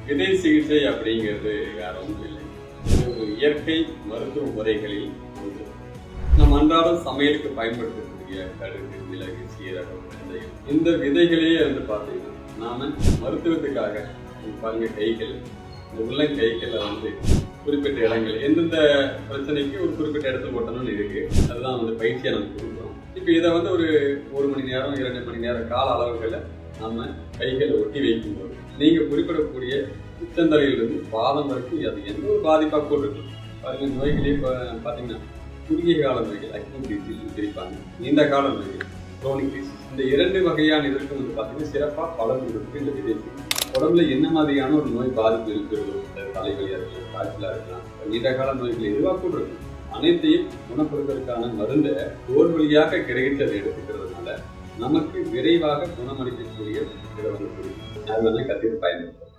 விதை சிகிச்சை அப்படிங்கிறது வேற ஒன்றும் இல்லை. இது ஒரு இயற்கை மருத்துவ முறைகளில் ஒன்று. நம் அன்றாடம் சமையலுக்கு பயன்படுத்தக்கூடிய கடுகு, மிளகு, சீரகம், வெந்தயம் இந்த விதைகளையே வந்து பார்த்தீங்கன்னா நாம மருத்துவத்துக்காக பாருங்க கைகள், இந்த உள்ளங்கைகளில் வந்து குறிப்பிட்ட இடங்கள் எந்தெந்த பிரச்சனைக்கு ஒரு குறிப்பிட்ட இடத்துல ஓட்டணும்னு இருக்கு. அதுதான் வந்து பயிற்சியை நம்ம கொடுக்குறோம். இப்போ இதை வந்து ஒரு மணி நேரம் 2 மணி நேரம் கால அளவுகளை நம்ம கைகளை ஒட்டி வைக்கும்போது நீங்க குறிப்பிடக்கூடிய உச்சந்தலையிலிருந்து பாதம் வரைக்கும் அது எந்த ஒரு பாதிப்பாக போட்டுருக்கு பாருங்க. நோய்களே பார்த்தீங்கன்னா குறுகிய கால நோய்கள் அக்யூட் டிசீஸ் பிரிப்பாங்க, நீண்ட கால நோய்கள் குரோனிக் டிசீஸ். இந்த 2 வகையான இதற்கு வந்து பார்த்தீங்கன்னா சிறப்பாக பலன் இருக்கு. இந்த விதைக்கு உடம்புல என்ன மாதிரியான ஒரு நோய் பாதிப்பு இருக்கிறதோ, தலைவலியாக இருக்கலாம், காய்ச்சலாக இருக்கலாம், நீண்ட கால நோய்கள் எதுவாக கூட இருக்கும், அனைத்தையும் குணப்படுத்துவதற்கான மருந்தை தோல் வழியாக கிரகித்து அதை எடுத்துக்கிறதுனால நமக்கு விரைவாக குணமளிக்கக்கூடிய இதை வந்து அதனால கத்திரி பயன்படுத்தும்.